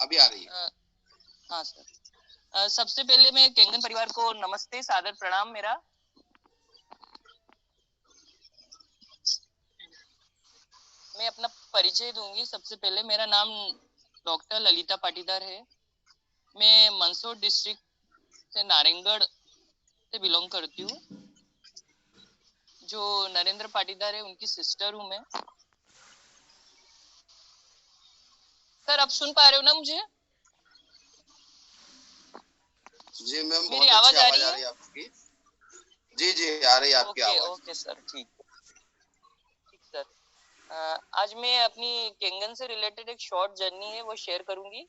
अभी आ रही है। हाँ सर, सबसे पहले मैं केंगन परिवार को नमस्ते, सादर प्रणाम मेरा। मैं अपना परिचय दूंगी। सबसे पहले मेरा नाम डॉक्टर ललिता पाटीदार है। मैं मंदसौर डिस्ट्रिक्ट से नारायणगढ़ से बिलोंग करती हूँ। जो नरेंद्र पाटीदार है उनकी सिस्टर हूँ मैं। सर आप सुन पा रहे हो ना मुझे? जी मैम, मेरी बहुत अच्छी आवाज आ आवाज रही आ है? रही है आपकी। जी जी, आ रही है आपकी ओके आवाज। ओके सर, ठीक ठीक सर। आज मैं अपनी केंगन से रिलेटेड एक शॉर्ट जर्नी है वो शेयर करूंगी।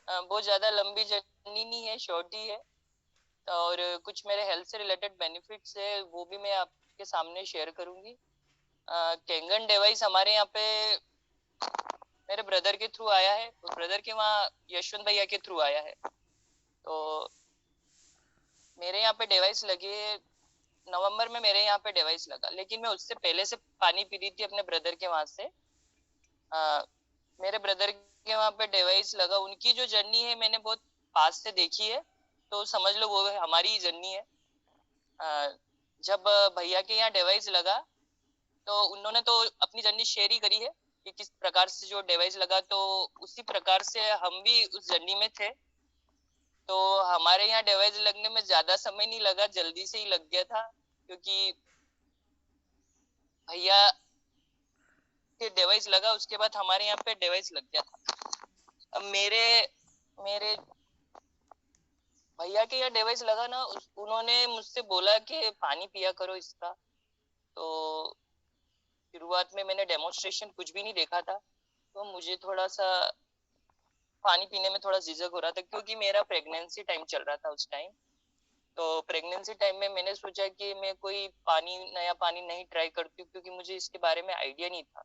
बहुत ज्यादा लंबी जर्नी नहीं है, शॉर्ट ही है। और कुछ मेरे हेल्थ से रिलेटेड बेनिफिट्स है वो भी मैं आपके सामने शेयर करूंगी। केंगन डिवाइस हमारे यहाँ पे मेरे ब्रदर के थ्रू आया है, ब्रदर के वहाँ यशवंत भैया के थ्रू आया है। तो मेरे यहाँ पे डिवाइस लगे नवंबर में, मेरे यहाँ पे डिवाइस लगा, लेकिन मैं उससे पहले से पानी पी रही थी अपने ब्रदर के वहां से। मेरे ब्रदर के वहां पे डिवाइस लगा, उनकी जो जर्नी है मैंने बहुत पास से देखी है, तो समझ लो वो हमारी ही जर्नी है। जब भैया के यहाँ डिवाइस लगा तो उन्होंने तो अपनी जर्नी शेयर ही करी है कि किस प्रकार से जो डिवाइस लगा, तो उसी प्रकार से हम भी उस जर्नी में थे। तो हमारे यहाँ डिवाइस लगने में ज्यादा समय नहीं लगा, जल्दी से ही लग गया था, क्योंकि भैया के डिवाइस लगा उसके बाद हमारे यहाँ पे डिवाइस लग गया था। अब मेरे मेरे भैया के यहाँ डिवाइस लगा ना, उन्होंने मुझसे बोला कि पानी पिया करो इसका। तो शुरुआत में मैंने डेमोन्स्ट्रेशन कुछ भी नहीं देखा था, तो मुझे थोड़ा सा पानी पीने में थोड़ा झिझक हो रहा था, क्योंकि मेरा प्रेगनेंसी टाइम चल रहा था उस टाइम। तो प्रेगनेंसी टाइम में मैंने सोचा कि मैं कोई नया पानी नहीं ट्राई करती हूँ, क्योंकि मुझे इसके बारे में आइडिया नहीं था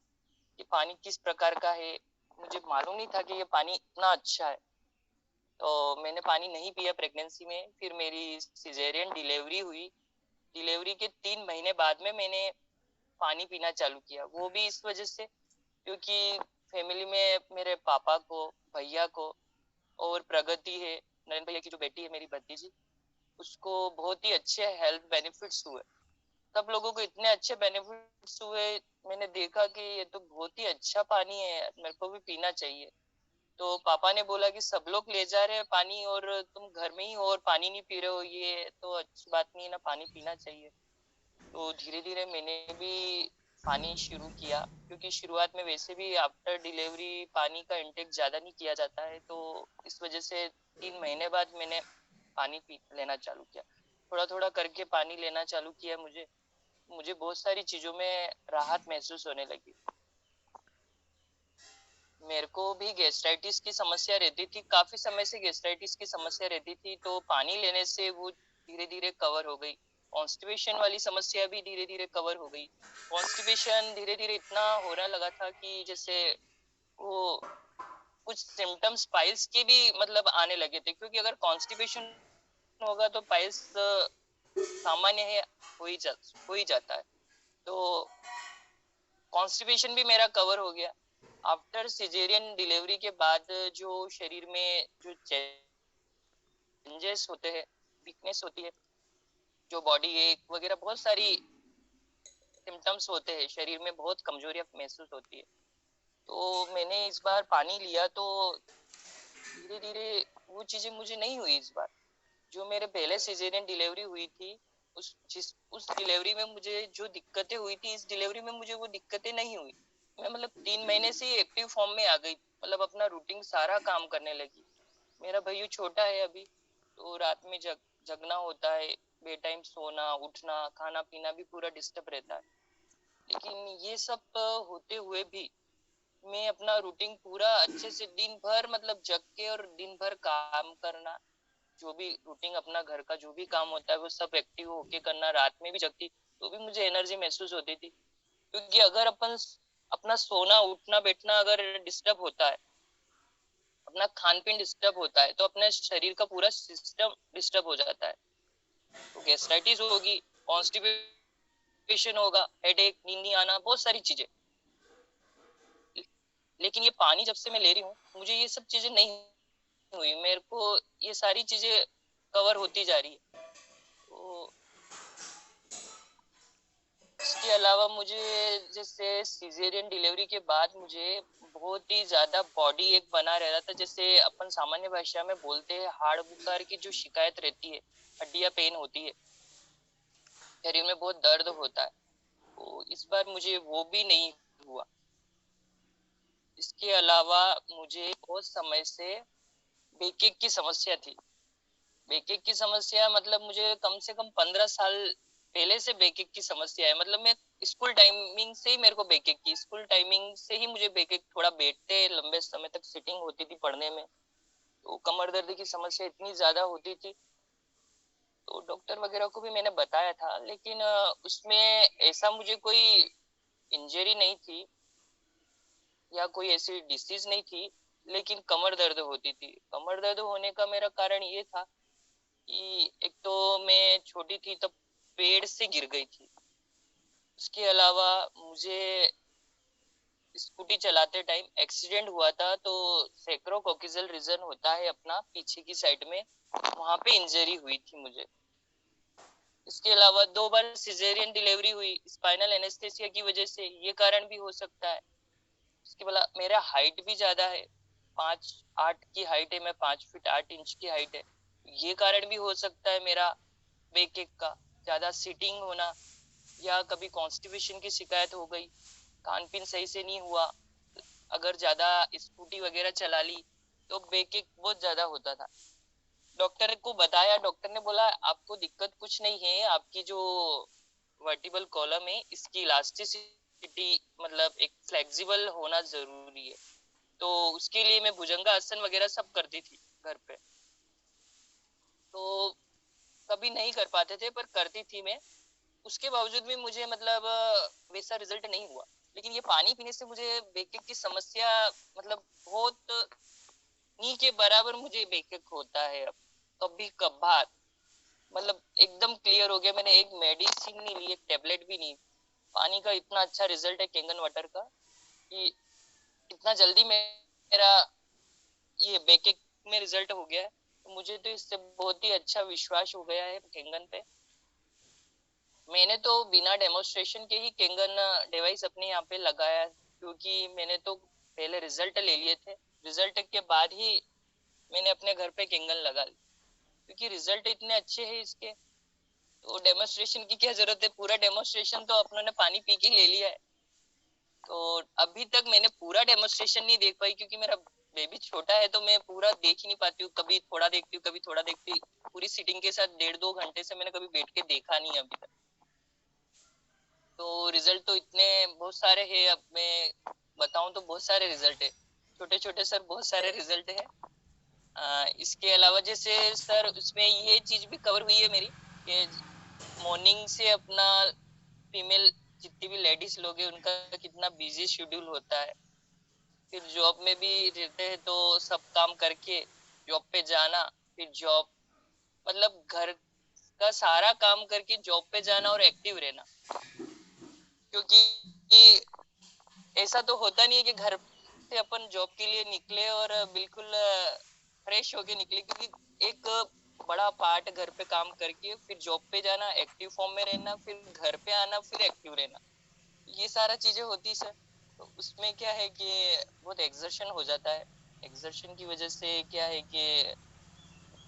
कि पानी किस प्रकार का है। मुझे मालूम नहीं था कि ये पानी इतना अच्छा है। तो मैंने पानी नहीं पिया प्रेगनेंसी में। फिर मेरी सिजेरियन डिलीवरी हुई। डिलीवरी के 3 महीने बाद में मैंने पानी पीना चालू किया। वो भी इस वजह से क्योंकि फैमिली में मेरे पापा को, भैया को और प्रगति है, नरेंद्र भैया की जो बेटी है मेरी भतीजी, उसको बहुत ही अच्छे हेल्थ बेनिफिट्स हुए। सब लोगों को इतने अच्छे बेनिफिट्स हुए, मैंने देखा कि ये तो बहुत ही अच्छा पानी है, मेरे को भी पीना चाहिए। तो पापा ने बोला कि सब लोग ले जा रहे हैं पानी और तुम घर में ही हो और पानी नहीं पी रहे हो, ये तो अच्छी बात नहीं है ना, पानी पीना चाहिए। तो धीरे धीरे मैंने भी पानी शुरू किया, क्योंकि शुरुआत में वैसे भी आफ्टर डिलीवरी पानी का इंटेक ज्यादा नहीं किया जाता है, तो इस वजह से 3 महीने बाद मैंने पानी पी लेना चालू किया। थोड़ा थोड़ा करके पानी लेना चालू किया। मुझे मुझे बहुत सारी चीजों में राहत महसूस होने लगी। मेरे को भी गैस्ट्राइटिस की समस्या रहती थी, काफी समय से गैस्ट्राइटिस की समस्या रहती थी, तो पानी लेने से वो धीरे धीरे कवर हो गई। कॉन्स्टिपेशन वाली समस्या भी धीरे धीरे कवर हो गई। कॉन्स्टिपेशन धीरे धीरे इतना होने लगा था कि जैसे वो कुछ सिम्टम्स पाइल्स के भी मतलब आने लगे थे, क्योंकि अगर कॉन्स्टिपेशन होगा तो पाइल्स सामान्य है, हो ही जाता है। तो कॉन्स्टिपेशन भी मेरा कवर हो गया। आफ्टर सिजेरियन डिलीवरी के बाद जो शरीर में जो चेंजेस होते हैं, वीकनेस होती है, जो बॉडी एक वगैरह बहुत सारी सिम्टम्स होते हैं, शरीर में बहुत कमजोरी महसूस होती है। तो मैंने इस बार पानी लिया तो धीरे धीरे वो चीजें मुझे नहीं हुई इस बार। जो मेरे पहले सिजेरियन डिलीवरी हुई थी, उस डिलीवरी में मुझे जो दिक्कतें हुई थी, इस डिलीवरी में मुझे वो दिक्कतें नहीं हुई। मैं मतलब 3 महीने से एक्टिव फॉर्म में आ गई, मतलब अपना रूटीन सारा काम करने लगी। मेरा भैया छोटा है अभी, तो रात में जगना होता है, बे टाइम सोना उठना खाना पीना भी पूरा डिस्टर्ब रहता है। लेकिन ये सब होते हुए भी मैं अपना रूटीन पूरा अच्छे से दिन भर मतलब जग के और दिन भर काम करना, जो भी रूटीन अपना घर का जो भी काम होता है वो सब एक्टिव होके करना, रात में भी जगती तो भी मुझे एनर्जी महसूस होती थी। क्योंकि अगर अपन अपना सोना उठना बैठना अगर डिस्टर्ब होता है, अपना खान पीन डिस्टर्ब होता है, तो अपने शरीर का पूरा सिस्टम डिस्टर्ब हो जाता है। तो गैस्ट्राइटिस होगी, कॉन्स्टिपेशन होगा, हेडेक, नींद नहीं आना, बहुत सारी चीजें। लेकिन ये पानी जब से मैं ले रही हूँ मुझे ये सब चीजें नहीं हुई, मेरे को ये सारी चीजें कवर होती जा रही है। तो इसके अलावा मुझे जैसे सिजेरियन डिलीवरी के बाद मुझे बहुत ही ज्यादा बॉडी एक बना रह रहा था, जैसे अपन सामान्य भाषा में बोलते हैं हाड़ बुखार की जो शिकायत रहती है, हड्डियां पेन होती है, शरीर में बहुत दर्द होता है, तो इस बार मुझे वो भी नहीं हुआ। इसके अलावा मुझे बहुत समय से बैकएक की समस्या थी। बैकएक की समस्या मतलब मुझे कम से कम 15 साल पहले से बैकएक की समस्या है। मतलब मैं स्कूल टाइमिंग से ही मेरे को बैकएक की, स्कूल टाइमिंग से ही मुझे बैकएक, थोड़ा बैठते लंबे समय तक सिटिंग होती थी पढ़ने में, तो कमर दर्द की समस्या इतनी ज्यादा होती थी। तो डॉक्टर वगैरह को भी मैंने बताया था, लेकिन उसमें ऐसा मुझे कोई इंजरी नहीं थी या कोई ऐसी डिसीज नहीं थी, लेकिन कमर दर्द होती थी। कमर दर्द होने का मेरा कारण ये था कि एक तो मैं छोटी थी तब पेड़ से गिर गई थी। उसके अलावा मुझे स्कूटी चलाते टाइम एक्सीडेंट हुआ था, तो सैक्रोकोकिजल रीजन होता है अपना पीछे की साइड में, वहां पे इंजरी हुई थी मुझे। इसके अलावा 2 बार सिजेरियन डिलीवरी हुई स्पाइनल एनेस्थेसिया की वजह से, ये कारण भी हो सकता है। इसके अलावा मेरा हाइट भी ज्यादा है, 5'8" की हाइट है, मैं 5 फीट 8 इंच की हाइट है, ये कारण भी हो सकता है मेरा बैकएक का। ज्यादा सिटिंग होना या कभी कॉन्स्टिपेशन की शिकायत हो गई, खान पीन सही से नहीं हुआ, अगर ज्यादा स्कूटी वगैरह चला ली तो बैकएक बहुत ज्यादा होता था। डॉक्टर को बताया, डॉक्टर ने बोला आपको दिक्कत कुछ नहीं है, आपकी जो वर्टिबल कॉलम है इसकी इलास्टिसिटी मतलब एक फ्लेक्सिबल होना जरूरी है। तो उसके लिए मैं भुजंगासन वगैरह सब करती थी घर पे, तो कभी नहीं कर पाते थे पर करती थी मैं। उसके बावजूद भी मुझे मतलब वैसा रिजल्ट नहीं हुआ। लेकिन ये पानी पीने से मुझे बैकएक की समस्या मतलब बहुत नी के बराबर मुझे बैकएक होता है अब, कभी कभार, मतलब एकदम क्लियर हो गया। मैंने एक मेडिसिन नहीं ली, एक टेबलेट भी नहीं। पानी का इतना अच्छा रिजल्ट है कैंगन वाटर का कि इतना जल्दी मेरा ये बैकएक में रिजल्ट हो गया है, तो मुझे तो इससे बहुत ही अच्छा विश्वास हो गया है कैंगन पे। मैंने तो बिना डेमोस्ट्रेशन के ही कैंगन डिवाइस अपने यहाँ पे लगाया, क्योंकि मैंने तो पहले रिजल्ट ले लिए थे, रिजल्ट के बाद ही मैंने अपने घर पे कैंगन लगा ली, क्योंकि रिजल्ट इतने अच्छे हैं इसके, तो डेमोस्ट्रेशन की क्या जरूरत है। पूरा डेमोस्ट्रेशन तो अपनों ने पानी पी के ले लिया है। तो अभी तक मैंने पूरा डेमोस्ट्रेशन नहीं देख पाई, क्योंकि मेरा बेबी छोटा है, तो मैं पूरा देख ही नहीं पाती हूँ, कभी थोड़ा देखती हूँ कभी थोड़ा देखती हूँ। पूरी सीटिंग के साथ 1.5-2 घंटे से मैंने कभी बैठ के देखा नहीं अभी तक। तो रिजल्ट तो इतने बहुत सारे हैं, अब मैं बताऊं तो बहुत सारे रिजल्ट है, छोटे छोटे सर बहुत सारे रिजल्ट है। इसके अलावा जैसे सर उसमें ये चीज भी कवर हुई है मेरी कि मॉर्निंग से अपना फीमेल जितनी भी लेडीज लोग हैं उनका कितना बिजी शेड्यूल होता है, फिर जॉब में भी रहते हैं तो सब काम करके जॉब पे जाना, फिर जॉब मतलब घर का सारा काम करके जॉब पे जाना और एक्टिव रहना। क्योंकि ऐसा तो होता नहीं है कि घर से अपन जॉब के लिए निकले और बिल्कुल फ्रेश होके निकले, क्योंकि एक बड़ा पार्ट घर पे काम करके फिर जॉब पे जाना, एक्टिव फॉर्म में रहना, फिर घर पे आना, फिर एक्टिव रहना, ये सारा चीजें होती सर। तो उसमें क्या है कि बहुत एक्सर्शन हो जाता है। एक्सर्शन की वजह से क्या है कि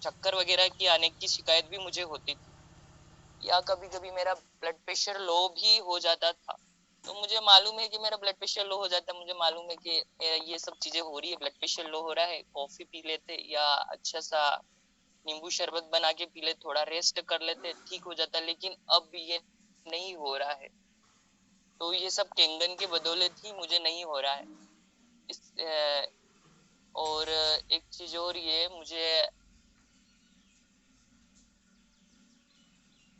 चक्कर वगैरह की आने की शिकायत भी मुझे होती थी, या कभी कभी मेरा ब्लड प्रेशर लो भी हो जाता था। तो मुझे मालूम है कि मेरा ब्लड प्रेशर लो हो जाता है, मुझे मालूम है कि ये सब चीजें हो रही है, ब्लड प्रेशर लो हो रहा है, कॉफी पी लेते या अच्छा सा नींबू शरबत बना के पी ले, थोड़ा रेस्ट कर लेते, ठीक हो जाता। लेकिन अब ये नहीं हो रहा है, तो ये सब कैंगन के बदौलत ही मुझे नहीं हो रहा है। और एक चीज और, ये मुझे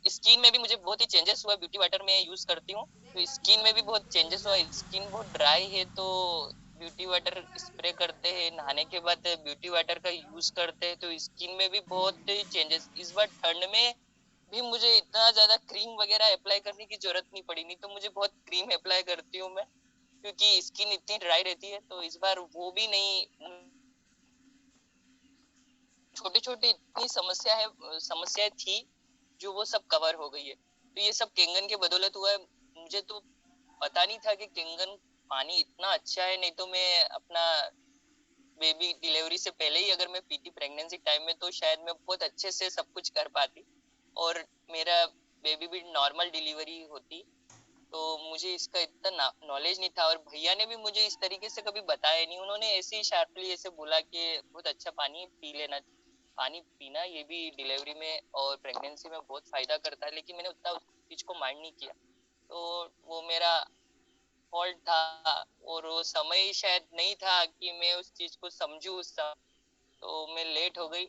स्किन में भी मुझे बहुत ही चेंजेस हुआ, ब्यूटी वाटर में यूज करती हूँ तो स्किन में भी बहुत चेंजेस हुआ। स्किन बहुत ड्राई है तो ब्यूटी वाटर स्प्रे करते हैं, नहाने के बाद ब्यूटी वाटर का यूज करते हैं, तो स्किन में भी बहुत ही चेंजेस। इस बार ठंड में भी मुझे इतना ज्यादा क्रीम वगैरह अप्लाई करने की जरूरत नहीं पड़ी, नहीं तो मुझे बहुत क्रीम अप्लाई करती हूँ मैं, क्योंकि स्किन इतनी ड्राई रहती है। तो इस बार वो भी नहीं, छोटे छोटे इतनी समस्याएं थी जो वो सब कवर हो गई है। तो ये सब केंगन के बदौलत हुआ है। मुझे तो पता नहीं था कि केंगन पानी इतना अच्छा है, नहीं तो मैं अपना बेबी डिलीवरी से पहले ही अगर मैं पीती प्रेगनेंसी टाइम में तो शायद मैं बहुत अच्छे से सब कुछ कर पाती और मेरा बेबी भी नॉर्मल डिलीवरी होती। तो मुझे इसका इतना नॉलेज नहीं था और भैया ने भी मुझे इस तरीके से कभी बताया नहीं। उन्होंने ऐसे ही शार्पली ऐसे बोला कि बहुत अच्छा पानी पी लेना, पानी पीना ये भी डिलीवरी में और प्रेगनेंसी में बहुत फायदा करता है, लेकिन मैंने उतना उस चीज को माइंड नहीं किया। तो वो मेरा फॉल्ट था और वो समय ही शायद नहीं था कि मैं उस चीज को समझूं उस समय, तो मैं लेट हो गई।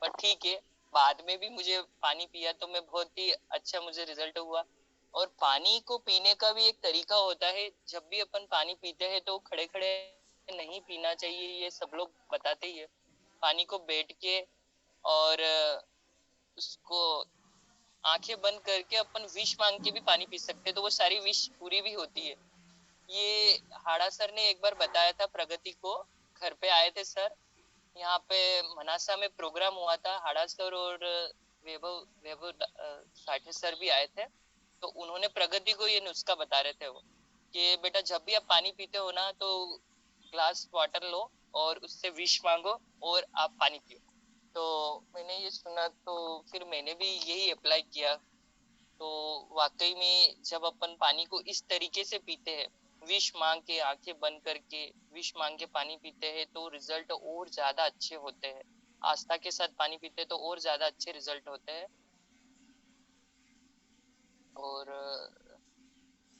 पर ठीक है, बाद में भी मुझे पानी पिया तो मैं बहुत ही अच्छा मुझे रिजल्ट हुआ। और पानी को पीने का भी एक तरीका होता है। जब भी अपन पानी पीते हैं तो खड़े खड़े नहीं पीना चाहिए, ये सब लोग बताते ही है। पानी को बैठ के और उसको आंखें बंद करके अपन विश मांग के भी पानी पी सकते हैं, तो वो सारी विश पूरी भी होती है। ये हाड़ा सर ने एक बार बताया था प्रगति को, घर पे आए थे सर, यहाँ पे मनासा में प्रोग्राम हुआ था, हाड़ा सर और वैभव वैभव साठे सर भी आए थे। तो उन्होंने प्रगति को ये नुस्खा बता रहे थे वो कि बेटा जब भी आप पानी पीते हो ना तो ग्लास वाटर लो और उससे विश मांगो और आप पानी पियो। तो मैंने ये सुना तो फिर मैंने भी यही अप्लाई किया। तो वाकई में जब अपन पानी को इस तरीके से पीते हैं, विश मांग के आंखें बंद करके विश मांग के पानी पीते हैं, तो रिजल्ट और ज्यादा अच्छे होते हैं। आस्था के साथ पानी पीते हैं तो और ज्यादा अच्छे रिजल्ट होते हैं। और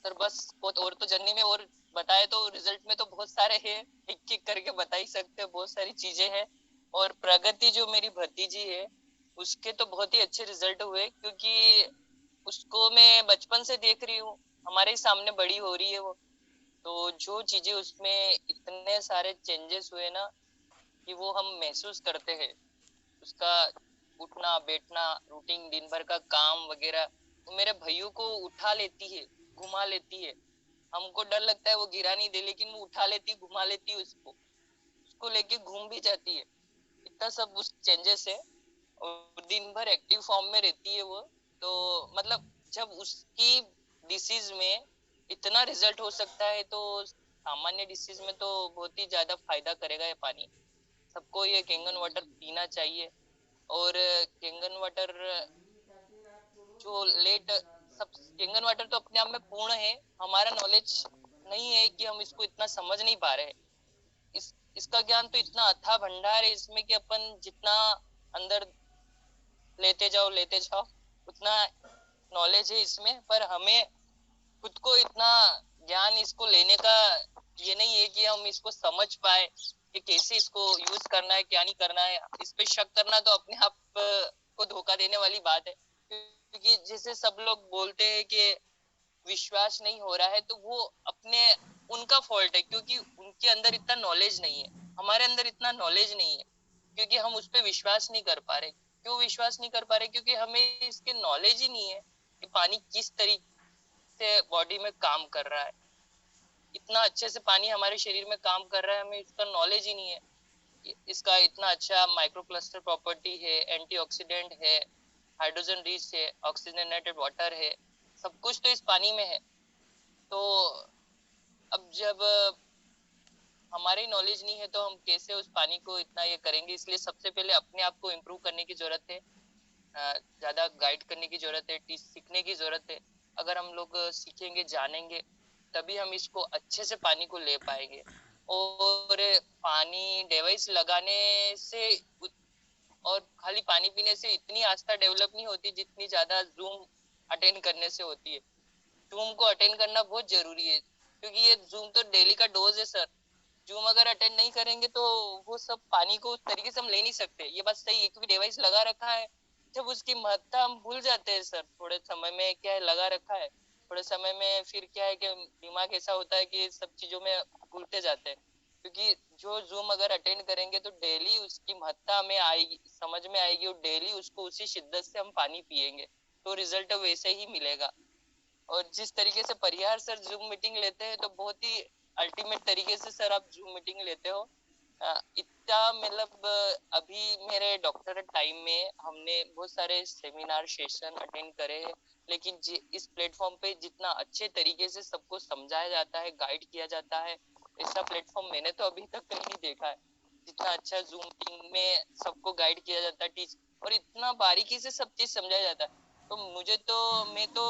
सर बस बहुत और तो जर्नी में और बताए तो रिजल्ट में तो बहुत सारे हैं, एक एक करके बता ही सकते हैं, बहुत सारी चीजें हैं। और प्रगति जो मेरी भतीजी है उसके तो बहुत ही अच्छे रिजल्ट हुए, क्योंकि उसको मैं बचपन से देख रही हूँ, हमारे ही सामने बड़ी हो रही है वो। तो जो चीजें उसमें इतने सारे चेंजेस हुए ना कि वो हम महसूस करते हैं। उसका उठना बैठना रूटीन दिन भर का काम वगैरह, तो मेरे भैया को उठा लेती है, घुमा लेती है। हमको डर लगता है वो गिरा नहीं दे, लेकिन वो उठा लेती घुमा लेती उसको उसको लेके घूम भी जाती है। इतना सब उस चेंजेस है और दिन भर एक्टिव फॉर्म में रहती है वो। तो मतलब जब उसकी डिसीज में इतना रिजल्ट हो सकता है तो सामान्य डिसीज में तो बहुत ही ज्यादा फायदा करेगा ये पानी। सबको ये केंगन वाटर पीना चाहिए। और केंगन वाटर जो लेट सब केंगन वाटर तो अपने आप में पूर्ण है, हमारा नॉलेज नहीं है कि हम इसको इतना समझ नहीं पा रहे हैं। इसका ज्ञान तो इतना अथाह भंडार है इसमें कि अपन जितना अंदर लेते जाओ उतना नॉलेज है इसमें, पर हमें खुद को इतना ज्ञान इसको लेने का ये नहीं है कि हम इसको समझ पाए कि कैसे इसको यूज करना है क्या नहीं करना है। इस पे शक करना तो अपने आप को धोखा देने वाली बात है, क्योंकि जैसे सब लोग बोलते हैं कि विश्वास नहीं हो रहा है, तो वो अपने उनका फॉल्ट है, क्योंकि उनके अंदर इतना नॉलेज नहीं है, हमारे अंदर इतना नॉलेज नहीं है, क्योंकि हम उस पर विश्वास नहीं कर पा रहे। क्यों विश्वास नहीं कर पा रहे? क्योंकि हमें इसके नॉलेज ही नहीं है कि पानी किस तरीके से बॉडी में काम कर रहा है। इतना अच्छे से पानी हमारे शरीर में काम कर रहा है, हमें इसका नॉलेज ही नहीं है। इसका इतना अच्छा माइक्रोक्लस्टर प्रॉपर्टी है, एंटीऑक्सीडेंट है, हाइड्रोजन रिच है, ऑक्सीजनेटेड वाटर है, सब कुछ तो इस पानी में है। तो अब जब हमारी नॉलेज नहीं है तो हम कैसे उस पानी को इतना ये करेंगे? इसलिए सबसे पहले अपने आप को इम्प्रूव करने की जरूरत है, ज्यादा गाइड करने की जरूरत है, सीखने की जरूरत है। अगर हम लोग सीखेंगे जानेंगे तभी हम इसको अच्छे से पानी को ले पाएंगे। और पानी डिवाइस लगाने से और खाली पानी पीने से इतनी आस्था डेवलप नहीं होती जितनी ज्यादा जूम अटेंड करने से होती है। जूम को अटेंड करना बहुत जरूरी है, क्योंकि ये जूम तो डेली का डोज है सर। जूम अगर अटेंड नहीं करेंगे तो वो सब पानी को उस तरीके से हम ले नहीं सकते। ये बात सही है, क्योंकि डिवाइस लगा रखा है, जब उसकी महत्ता हम भूल जाते हैं सर। थोड़े समय में क्या है, लगा रखा है, थोड़े समय में फिर क्या है कि दिमाग ऐसा होता है कि सब चीजों में भूलते जाते हैं। क्योंकि जो जूम अगर अटेंड करेंगे तो डेली उसकी महत्ता हमें आएगी, समझ में आएगी, और डेली उसको उसी शिद्दत से हम पानी पिएंगे तो रिजल्ट वैसे ही मिलेगा। और जिस तरीके से परिहार सर जूम मीटिंग लेते हैं तो बहुत ही अल्टीमेट तरीके से सर आप जूम मीटिंग लेते हो। इतना मतलब अभी मेरे डॉक्टर टाइम में हमने बहुत सारे सेमिनार सेशन अटेंड करे हैं, लेकिन इस प्लेटफॉर्म पे जितना अच्छे तरीके से सबको समझाया जाता है, गाइड किया जाता है, ऐसा प्लेटफॉर्म मैंने तो अभी तक कहीं नहीं देखा है। जितना अच्छा जूम मीटिंग में सबको गाइड किया जाता है, टीच, और इतना बारीकी से सब चीज समझाया जाता है। तो मैं तो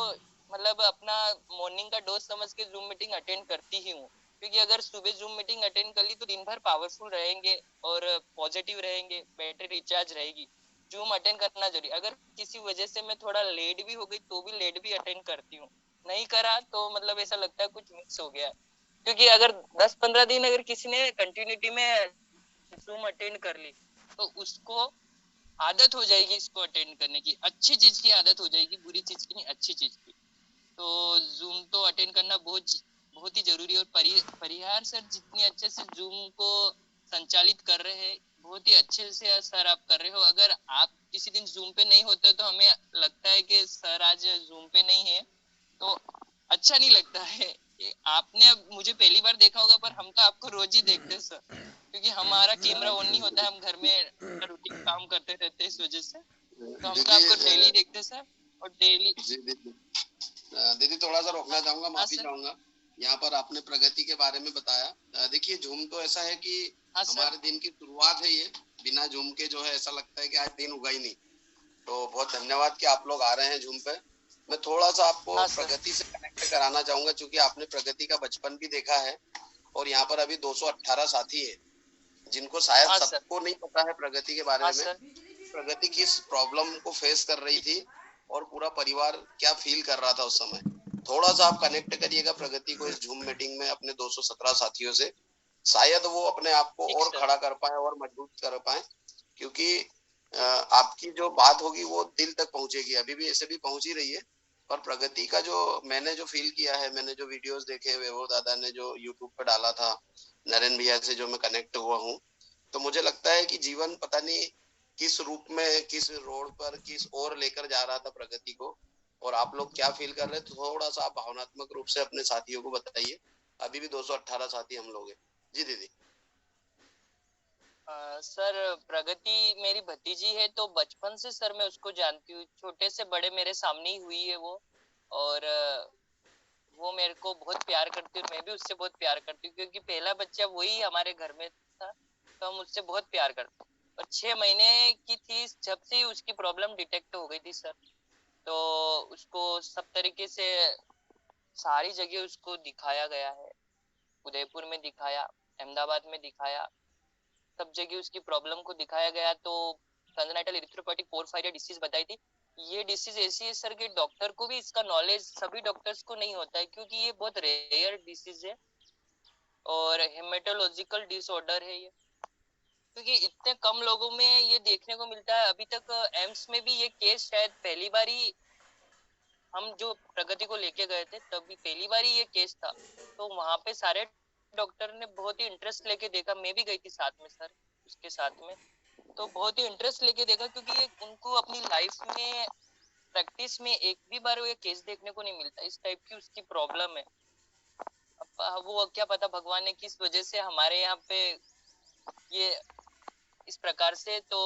मतलब अपना मॉर्निंग का डोज समझ के जूम मीटिंग अटेंड करती ही हूँ, क्योंकि अगर सुबह जूम मीटिंग अटेंड कर ली तो दिन भर पावरफुल रहेंगे और पॉजिटिव रहेंगे, बैटरी रिचार्ज रहेगी। जूम अटेंड करना जरूरी। अगर किसी वजह से मैं थोड़ा लेट भी हो गई तो भी लेट भी अटेंड करती हूँ, नहीं करा तो मतलब ऐसा लगता है कुछ मिस हो गया है। क्योंकि अगर 10-15 दिन अगर किसी ने कंटिन्यूटी में जूम अटेंड कर ली तो उसको आदत हो जाएगी इसको अटेंड करने की, अच्छी चीज की आदत हो जाएगी, बुरी चीज की नहीं, अच्छी चीज की। तो जूम तो अटेंड करना बहुत बहुत ही जरूरी है। और परिहार सर जितने अच्छे से जूम को संचालित कर रहे हैं, बहुत ही अच्छे से सर आप कर रहे हो। अगर आप किसी दिन जूम पे नहीं होते तो हमें लगता है कि सर आज जूम पे नहीं है, तो अच्छा नहीं लगता है। आपने मुझे पहली बार देखा होगा, पर हम तो आपको रोज ही देखते हैं सर, क्योंकि हमारा कैमरा ऑन नहीं होता है, हम घर में रूटीन काम करते रहते हैं इस वजह से। तो हम तो दीदी आपको डेली देखते हैं सर, और डेली। जी दीदी, दीदी थोड़ा सा रोकना चाहूंगा, हाँ माफी सर। चाहूंगा। यहाँ पर आपने प्रगति के बारे में बताया। देखिए जूम तो ऐसा है कि हाँ सर। हमारे दिन की शुरुआत है ये। बिना जूम के जो है ऐसा लगता है कि आज दिन उगा ही नहीं। तो बहुत धन्यवाद कि आप लोग आ रहे हैं जूम पे। मैं थोड़ा सा आपको हाँ सर। प्रगति से कनेक्ट कराना चाहूंगा, क्योंकि आपने प्रगति का बचपन भी देखा है और यहाँ पर अभी 218 साथी है, जिनको शायद हाँ सर। सबको नहीं पता है प्रगति के हाँ बारे में। सर। प्रगति किस प्रॉब्लम को फेस कर रही थी और पूरा परिवार क्या फील कर रहा था उस समय। थोड़ा सा आप कनेक्ट करिएगा प्रगति को इस जूम मीटिंग में अपने 217 साथियों से। शायद वो अपने आप को ठीक और सर। खड़ा कर पाए और मजबूत कर पाए, क्योंकि आपकी जो बात होगी वो दिल तक पहुंचेगी। अभी भी ऐसे भी पहुंच ही रही है, पर प्रगति का जो मैंने जो फील किया है, मैंने जो वीडियोस देखे, वैभव दादा ने जो यूट्यूब पे डाला था, नरेंद्र भैया से जो मैं कनेक्ट हुआ हूँ, तो मुझे लगता है कि जीवन पता नहीं किस रूप में, किस रोड पर, किस ओर लेकर जा रहा था प्रगति को। और आप लोग क्या फील कर रहे हैं, थोड़ा सा आप भावनात्मक रूप से अपने साथियों को बताइए। अभी भी 218 साथी हम लोग हैं। जी दीदी। सर, प्रगति मेरी भतीजी है, तो बचपन से सर मैं उसको जानती हूँ, छोटे से बड़े मेरे सामने ही हुई है वो। और वो मेरे को बहुत प्यार करती है, मैं भी उससे बहुत प्यार करती हूँ, क्योंकि पहला बच्चा वही हमारे घर में था, तो हम उससे बहुत प्यार करते हैं। और 6 महीने की थी जब से उसकी प्रॉब्लम डिटेक्ट हो गई थी सर। तो उसको सब तरीके से सारी जगह उसको दिखाया गया है, उदयपुर में दिखाया, अहमदाबाद में दिखाया, सब जगह उसकी प्रॉब्लम को दिखाया गया। तो कंजेनाइटल एरिथ्रोपोएटिक पोरफायरिया डिसीज बताई थी। ये डिसीज ऐसी है सर कि डॉक्टर को भी इसका नॉलेज सभी डॉक्टर्स को नहीं होता है, क्योंकि ये बहुत रेयर डिसीज है और हेमेटोलॉजिकल डिसऑर्डर है ये, क्योंकि इतने कम लोगों में ये देखने को मिलता है। अभी तक एम्स में भी ये केस शायद पहली बार ही, हम जो प्रगति को लेके गए थे तभी पहली बार ही ये केस था। तो वहां पे सारे डॉक्टर ने बहुत ही इंटरेस्ट लेके देखा, मैं भी गई थी साथ में सर उसके साथ में। तो बहुत ही इंटरेस्ट लेके देखा, क्योंकि ये उनको अपनी लाइफ में प्रैक्टिस में एक भी बार ये केस देखने को नहीं मिलता, इस टाइप की उसकी प्रॉब्लम है। अब वो क्या पता भगवान ने किस वजह से हमारे यहाँ पे ये इस प्रकार से, तो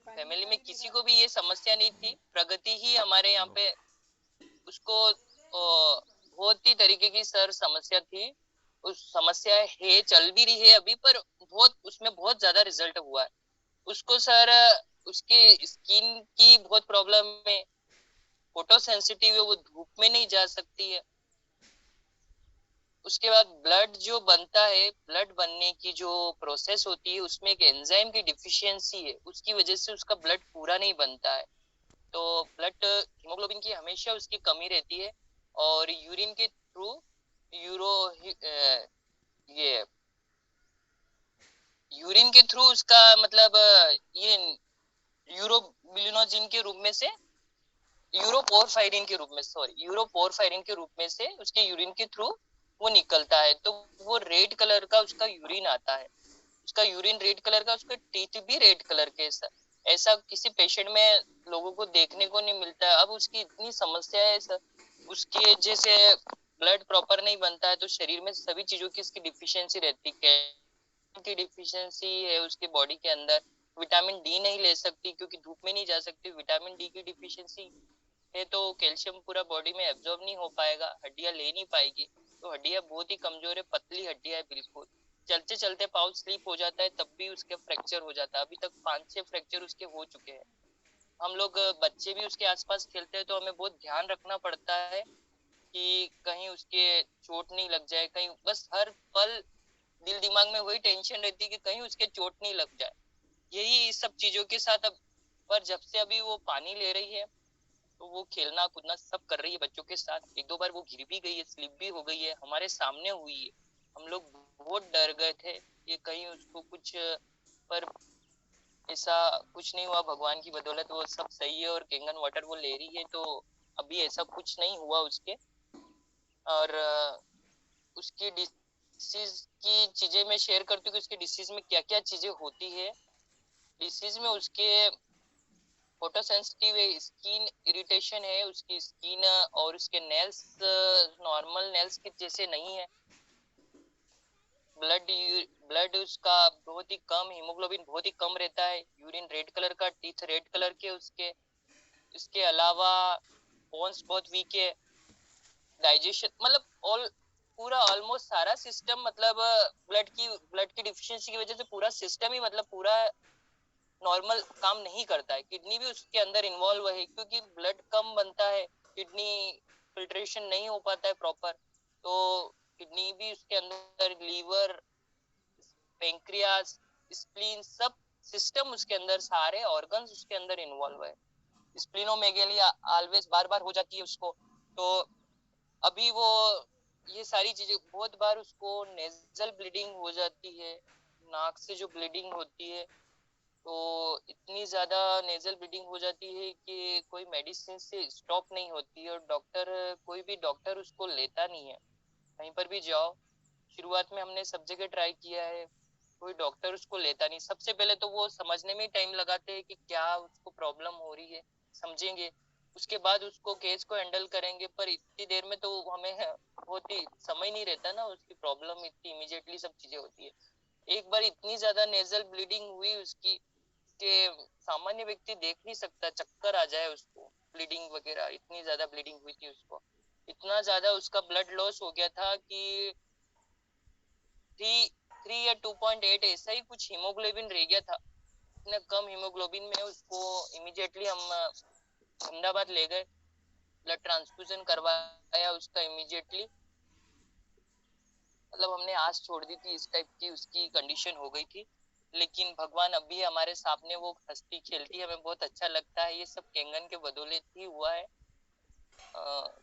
फैमिली में किसी को भी ये समस्या नहीं थी, प्रगति ही हमारे यहाँ पे उसको बहुत ही तरीके की सर समस्या थी। उस समस्या है, चल भी रही है अभी, पर बहुत उसमें बहुत ज्यादा रिजल्ट हुआ है उसको सर। उसकी स्किन की बहुत प्रॉब्लम है, फोटो सेंसिटिव है, वो धूप में नहीं जा सकती है। उसके बाद ब्लड जो बनता है, ब्लड बनने की जो प्रोसेस होती है उसमें एक एंजाइम की डिफिशियंसी है, उसकी वजह से उसका ब्लड पूरा नहीं बनता है। तो ब्लड हीमोग्लोबिन की हमेशा उसकी कमी रहती है। और यूरिन के थ्रू यूरो ये यूरिन के थ्रू उसका मतलब ये यूरोबिलिनोजिन के रूप में से, यूरोपोरफायरिन के रूप में, सॉरी, यूरोपोरफायरिन के रूप में से उसके यूरिन के थ्रू वो निकलता है। तो वो रेड कलर का उसका यूरिन आता है, उसका यूरिन रेड कलर का, उसके टीथ भी रेड कलर के। ऐसा किसी पेशेंट में लोगों को देखने को नहीं मिलता है। अब उसकी इतनी समस्या है सर, उसके जैसे ब्लड प्रॉपर नहीं बनता है, तो शरीर में सभी चीजों की इसकी डिफिशियंसी रहती है, की डिफिशियंसी है उसके बॉडी के अंदर, विटामिन डी नहीं ले सकती क्योंकि धूप में नहीं जा सकती, विटामिन डी की डिफिशियंसी है तो कैल्शियम पूरा बॉडी में एब्जॉर्ब नहीं हो पाएगा, हड्डियां ले नहीं पाएगी, तो हड्डियां बहुत ही कमजोर है, पतली हड्डियां है बिल्कुल। चलते चलते पाँव स्लिप हो जाता है तब भी उसके फ्रैक्चर हो जाता है, अभी तक 5-6 फ्रैक्चर उसके हो चुके हैं। हम लोग बच्चे भी उसके आसपास खेलते हैं तो हमें बहुत ध्यान रखना पड़ता है कि कहीं उसके चोट नहीं लग जाए, कहीं बस हर पल दिल दिमाग में वही टेंशन रहती है कि कहीं उसके चोट नहीं लग जाए। यही सब चीजों के साथ अब, पर जब से अभी वो पानी ले रही है तो वो खेलना कूदना सब कर रही है बच्चों के साथ। एक दो बार वो गिर भी गई है, स्लिप भी हो गई है, हमारे सामने हुई है, हम लोग बहुत डर गए थे ये कहीं उसको कुछ, पर ऐसा कुछ नहीं हुआ, भगवान की बदौलत वो सब सही है और केंगन वाटर वो ले रही है, तो अभी ऐसा कुछ नहीं हुआ उसके। और उसकी डिसीज की चीजें मैं शेयर करती हूँ कि उसके डिसीज में क्या क्या चीजें होती है। डिसीज में उसके फोटो सेंसिटिव है, स्किन इरिटेशन है, उसकी स्किन और उसके नेल्स नॉर्मल नेल्स के जैसे नहीं है, ब्लड ब्लड उसका बहुत ही कम, हीमोग्लोबिन बहुत ही कम रहता है, यूरिन रेड कलर का, टीथ रेड कलर के उसके। इसके अलावा बोन्स बहुत वीक है, डाइजेशन मतलब ऑल पूरा ऑलमोस्ट सारा सिस्टम, मतलब ब्लड की डिफिशियंसी की वजह से पूरा सिस्टम ही मतलब पूरा नॉर्मल काम नहीं करता है। किडनी भी उसके अंदर इन्वॉल्व है क्योंकि ब्लड कम बनता है, किडनी फिल्ट्रेशन नहीं हो पाता है प्रॉपर, तो किडनी भी उसके अंदर, लीवर, पेंक्रियास, स्प्लीन, सब सिस्टम उसके अंदर, सारे ऑर्गन्स उसके अंदर इन्वॉल्व है। स्प्लीनोमेगेली ऑलवेज बार बार हो जाती है उसको, तो अभी वो ये सारी चीजें, बहुत बार उसको नेजल ब्लीडिंग हो जाती है, नाक से जो ब्लीडिंग होती है, तो इतनी ज्यादा नेजल ब्लीडिंग हो जाती है कि कोई मेडिसिन से स्टॉप नहीं होती है, और डॉक्टर, कोई भी डॉक्टर उसको लेता नहीं है। कहीं पर भी जाओ, शुरुआत में हमने सब जगह ट्राई किया है, कोई डॉक्टर उसको लेता नहीं। सबसे पहले तो वो समझने में टाइम लगाते हैं कि क्या उसको प्रॉब्लम हो रही है, समझेंगे, उसके बाद उसको केस को हैंडल करेंगे, पर इतनी देर में तो हमें बहुत ही समय नहीं रहता ना, उसकी प्रॉब्लम इतनी इमीडिएटली सब चीजें होती है। एक बार इतनी ज्यादा नेजल ब्लीडिंग हुई उसकी कि सामान्य व्यक्ति देख नहीं सकता, चक्कर आ जाए उसको, ब्लीडिंग वगैरह, इतनी ज्यादा ब्लीडिंग हुई थी उसको। इतना ज्यादा उसका ब्लड लॉस हो गया था कि 3 या 2.8 ऐसा ही कुछ हीमोग्लोबिन रह गया था। इतने कम हीमोग्लोबिन में उसको इमीडिएटली हम अहमदाबाद ले गए, ब्लड ट्रांसफ्यूजन करवाया उसका इमीडिएटली, मतलब हमने आस छोड़ दी थी, इस टाइप की उसकी कंडीशन हो गई थी। लेकिन भगवान अभी हमारे सामने वो हंसती खेलती है, हमें बहुत अच्छा लगता है, ये सब केंगन के बदौलत ही हुआ है।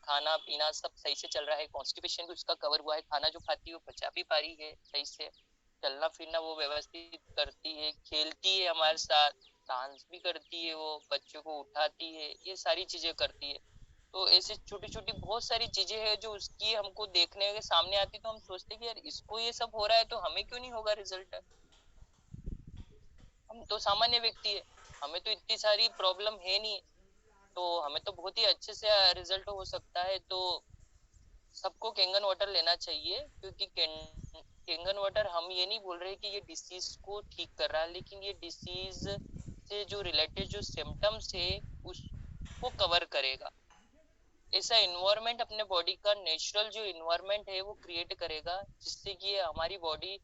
खाना पीना सब सही से चल रहा है, कॉन्स्टिपेशन भी उसका कवर हुआ है, खाना जो खाती है वो पचा भी पा रही है सही से, चलना फिरना वो व्यवस्थित करती है, खेलती है हमारे साथ, डांस भी करती है, वो बच्चों को उठाती है, ये सारी चीजें करती है। तो ऐसे छोटी छोटी बहुत सारी चीजें हैं जो उसकी हमको देखने के सामने आती, तो हम सोचते कि यार इसको ये सब हो रहा है तो हमें क्यों नहीं होगा रिजल्ट। हम तो सामान्य व्यक्ति है, हमें तो इतनी सारी प्रॉब्लम है नहीं, तो हमें तो बहुत ही अच्छे से रिजल्ट हो सकता है। तो सबको केंगन वाटर लेना चाहिए, क्योंकि केंगन वाटर, हम ये नहीं बोल रहे कि ये डिसीज को ठीक कर रहा है, लेकिन ये डिसीज से जो रिलेटेड जो सिम्टम्स है उसको कवर करेगा। ऐसा इन्वायरमेंट अपने बॉडी का, नेचुरल जो इन्वायरमेंट है वो क्रिएट करेगा, जिससे कि हमारी बॉडी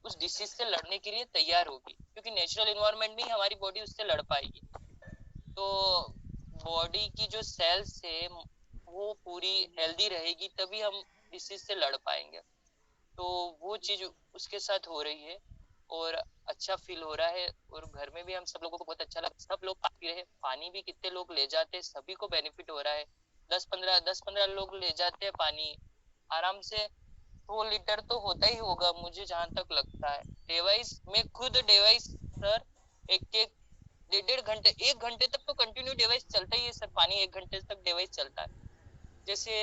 उस डिसीज से लड़ने के लिए तैयार होगी, क्योंकि नेचुरल इन्वायरमेंट में ही हमारी बॉडी उससे लड़ पाएगी। तो बॉडी की जो सेल्स है वो पूरी हेल्दी रहेगी, तभी हम डिसीज से लड़ पाएंगे। तो वो चीज उसके साथ हो रही है और अच्छा फील हो रहा है, और घर में भी हम सब लोगों को बहुत अच्छा लगता है, सब लोग पी रहे हैं, पानी भी कितने लोग ले जाते हैं, सभी को बेनिफिट हो रहा है। 10-15 लोग ले जाते हैं पानी आराम से, 2 लीटर तो होता ही होगा मुझे जहां तक लगता है। डिवाइस में खुद डिवाइस सर, एक एक 1.5 घंटे 1 घंटे तक तो कंटिन्यू डिवाइस चलता ही है सर, पानी 1 घंटे तक डिवाइस चलता है। जैसे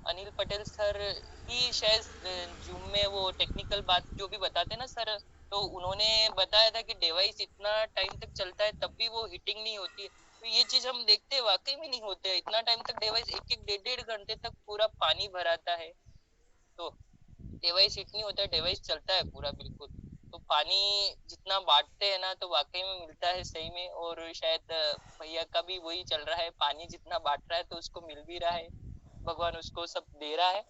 अनिल पटेल सर ही शायद जूम में वो टेक्निकल बात जो भी बताते ना सर, तो उन्होंने बताया था कि डिवाइस इतना टाइम तक चलता है तब भी वो हीटिंग नहीं होती। तो ये चीज हम देखते हैं वाकई में नहीं होते है, इतना टाइम तक डिवाइस 1-1 1.5 घंटे तक पूरा पानी भराता है। तो डिवाइस हिट नहीं होता है, डिवाइस चलता है पूरा बिल्कुल। तो पानी जितना बांटते हैं ना तो वाकई में मिलता है सही में। और शायद भैया का भी वही चल रहा है, पानी जितना बांट रहा है तो उसको मिल भी रहा है, भगवान उसको सब दे रहा है।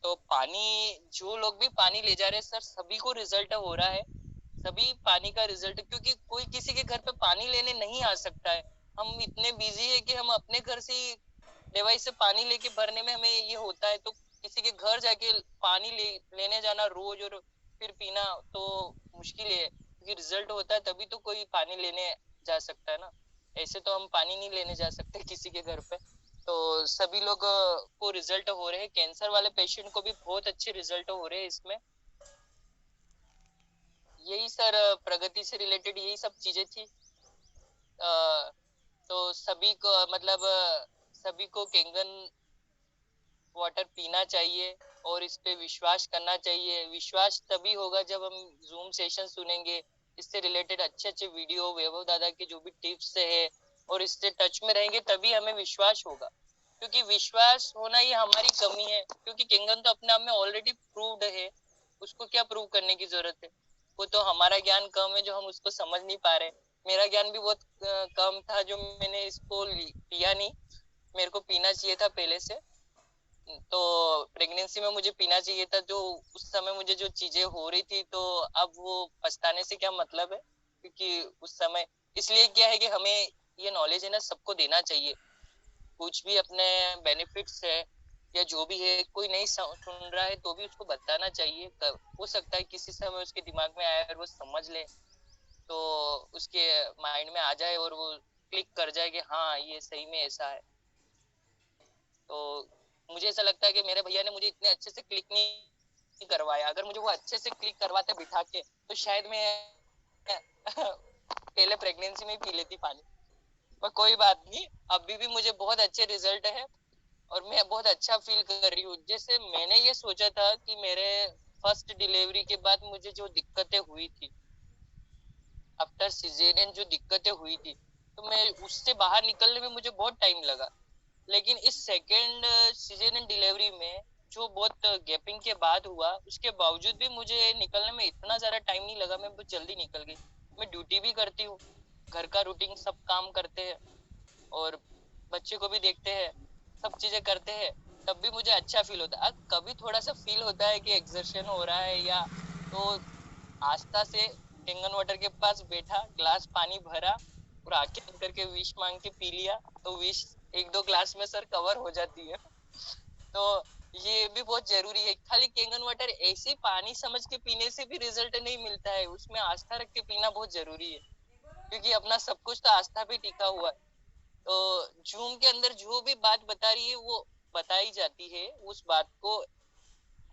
तो पानी, जो लोग भी पानी ले जा रहे हैं सर, सभी को रिजल्ट हो रहा है, सभी पानी का रिजल्ट। क्योंकि कोई किसी के घर पे पानी लेने नहीं आ सकता है, हम इतने बिजी है कि हम अपने घर से ही डिवाइस से पानी लेके भरने में हमें ये होता है, तो किसी के घर जाके पानी लेने जाना रोज और फिर पीना तो मुश्किल है। क्योंकि रिजल्ट होता है तभी तो कोई पानी लेने जा सकता है ना, ऐसे तो हम पानी नहीं लेने जा सकते किसी के घर पे। तो सभी लोग को रिजल्ट हो रहे हैं, कैंसर वाले पेशेंट को भी बहुत अच्छे रिजल्ट हो रहे हैं इसमें। यही सर प्रगति से रिलेटेड यही सब चीजें थी। तो सभी को मतलब सभी को केंगन वाटर पीना चाहिए और इस पे विश्वास करना चाहिए। विश्वास तभी होगा जब हम जूम सेशन सुनेंगे, इससे रिलेटेड अच्छे अच्छे वीडियो वैभव दादा के जो भी टिप्स है और इससे टच में रहेंगे तभी हमें विश्वास होगा। क्योंकि विश्वास होना ही हमारी कमी है, क्योंकि केंगन तो अपने आप में ऑलरेडी प्रूव्ड है, उसको क्या प्रूव करने की जरूरत है। वो तो हमारा ज्ञान कम है जो हम उसको समझ नहीं पा रहे। मेरा ज्ञान भी बहुत कम था जो मैंने इसको लिया नहीं, मेरे को पीना चाहिए था पहले से। तो प्रेगनेंसी में मुझे पीना चाहिए था, जो उस समय मुझे जो चीजें हो रही थी, तो अब वो पछताने से क्या मतलब है। क्योंकि उस समय इसलिए क्या है कि हमें ये नॉलेज है ना सबको देना चाहिए। कुछ भी अपने बेनिफिट्स है या जो भी है, कोई नहीं सुन रहा है तो भी उसको बताना चाहिए। हो सकता है किसी समय उसके दिमाग में आए और वो समझ ले, तो उसके माइंड में आ जाए और वो क्लिक कर जाए कि हाँ ये सही में ऐसा है। तो मुझे ऐसा लगता है कि मेरे भैया ने मुझे इतने अच्छे से क्लिक नहीं करवाया। अगर मुझे वो अच्छे से क्लिक करवाते बिठा के तो शायद मैं पहले प्रेगनेंसी में पी लेती पानी। पर कोई बात नहीं, अभी भी मुझे बहुत अच्छे रिजल्ट है और मैं बहुत अच्छा फील कर रही हूँ। जैसे मैंने ये सोचा था कि मेरे फर्स्ट डिलीवरी के बाद मुझे जो दिक्कतें हुई थी, आफ्टर सिजेरियन जो दिक्कतें हुई थी, तो मैं उससे बाहर निकलने में मुझे बहुत टाइम लगा। लेकिन इस सेकेंड सिजेरियन डिलीवरी में जो बहुत गैपिंग के बाद हुआ, उसके बावजूद भी मुझे निकलने में इतना ज्यादा टाइम नहीं लगा, मैं बहुत जल्दी निकल गई। मैं ड्यूटी भी करती हूँ, घर का रूटीन सब काम करते हैं और बच्चे को भी देखते हैं, सब चीजें करते हैं, तब भी मुझे अच्छा फील होता है। अब कभी थोड़ा सा फील होता है कि एक्सर्शन हो रहा है या, तो आस्था से टेंगन वाटर के पास बैठा, ग्लास पानी भरा और आंखें बंद करके विश मांग के पी लिया, तो विश एक दो ग्लास में सर कवर हो जाती है। तो ये भी बहुत जरूरी है। खाली केंगन वाटर ऐसे पानी समझ के पीने से भी रिजल्ट नहीं मिलता है, उसमें आस्था रख के पीना बहुत जरूरी है। क्योंकि अपना सब कुछ तो आस्था पे टिका हुआ है। तो जूम के अंदर जो भी बात बता रही है वो बताई जाती है, उस बात को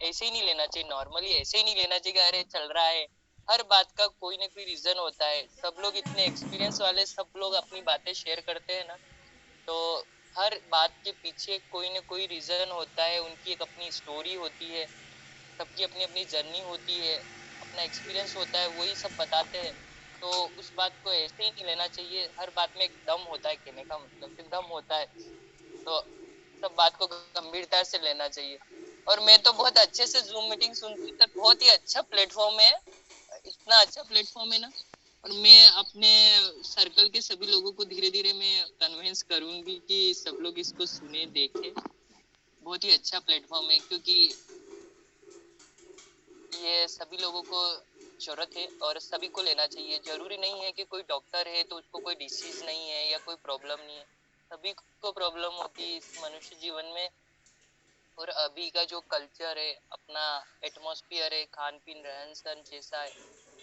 ऐसे ही नहीं लेना चाहिए, नॉर्मली ऐसे ही नहीं लेना चाहिए अरे चल रहा है। हर बात का कोई ना कोई रीजन होता है। सब लोग इतने एक्सपीरियंस वाले सब लोग अपनी बातें शेयर करते हैं ना, तो हर बात के पीछे कोई ना कोई रीजन होता है, उनकी एक अपनी स्टोरी होती है, सबकी अपनी अपनी जर्नी होती है, अपना एक्सपीरियंस होता है, वही सब बताते हैं। तो उस बात को ऐसे ही नहीं लेना चाहिए, हर बात में एक दम होता है, कहने का मतलब एक दम होता है। तो सब बात को गंभीरता से लेना चाहिए। और मैं तो बहुत अच्छे से जूम मीटिंग सुनती हूँ, बहुत ही अच्छा प्लेटफॉर्म है, इतना अच्छा प्लेटफॉर्म है ना। और मैं अपने सर्कल के सभी लोगों को धीरे धीरे मैं कन्विंस करूंगी कि सब लोग इसको सुने देखें। बहुत ही अच्छा प्लेटफॉर्म है, क्योंकि ये सभी लोगों को जरूरत है और सभी को लेना चाहिए। जरूरी नहीं है कि कोई डॉक्टर है तो उसको कोई डिसीज नहीं है या कोई प्रॉब्लम नहीं है, सभी को प्रॉब्लम होती है इस मनुष्य जीवन में। और अभी का जो कल्चर है, अपना एटमॉस्फेयर है, खान पीन रहन सहन जैसा है,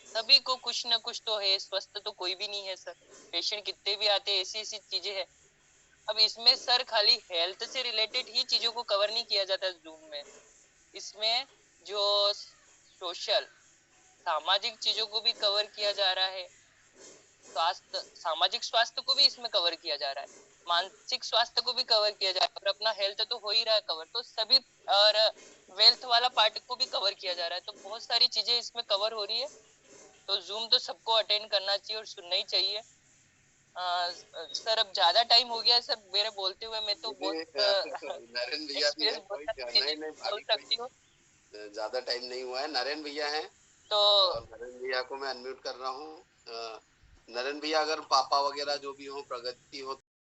सभी को कुछ ना कुछ तो है, स्वस्थ तो कोई भी नहीं है सर। पेशेंट कितने भी आते हैं, ऐसी ऐसी चीजें हैं। अब इसमें सर खाली हेल्थ से रिलेटेड ही चीजों को कवर नहीं किया जाता जूम में, इसमें जो सोशल सामाजिक चीजों को भी कवर किया जा रहा है। स्वास्थ्य, सामाजिक स्वास्थ्य को भी इसमें कवर किया जा रहा है, मानसिक स्वास्थ्य को भी कवर किया जा रहा है, और अपना हेल्थ तो हो ही रहा है कवर, तो सभी और वेल्थ वाला पार्ट को भी कवर किया जा रहा है। तो बहुत सारी चीजें इसमें कवर हो रही है। तो जूम तो सबको अटेंड करना चाहिए और सुनना ही चाहिए। सर अब ज्यादा टाइम हो गया है सर मेरे बोलते हुए, मैं तो बहुत नरेंद्र भैया भी है, एक्सपीरियंस बहुत कोई सारी चीजें नहीं, बोल अभी कोई सकती हूँ। ज्यादा टाइम नहीं हुआ है। नरेन भैया हैं तो और नरेन भैया को मैं अनम्यूट कर रहा हूँ। नरेन भैया अगर पापा वगैरह जो भी हो, प्रगति हो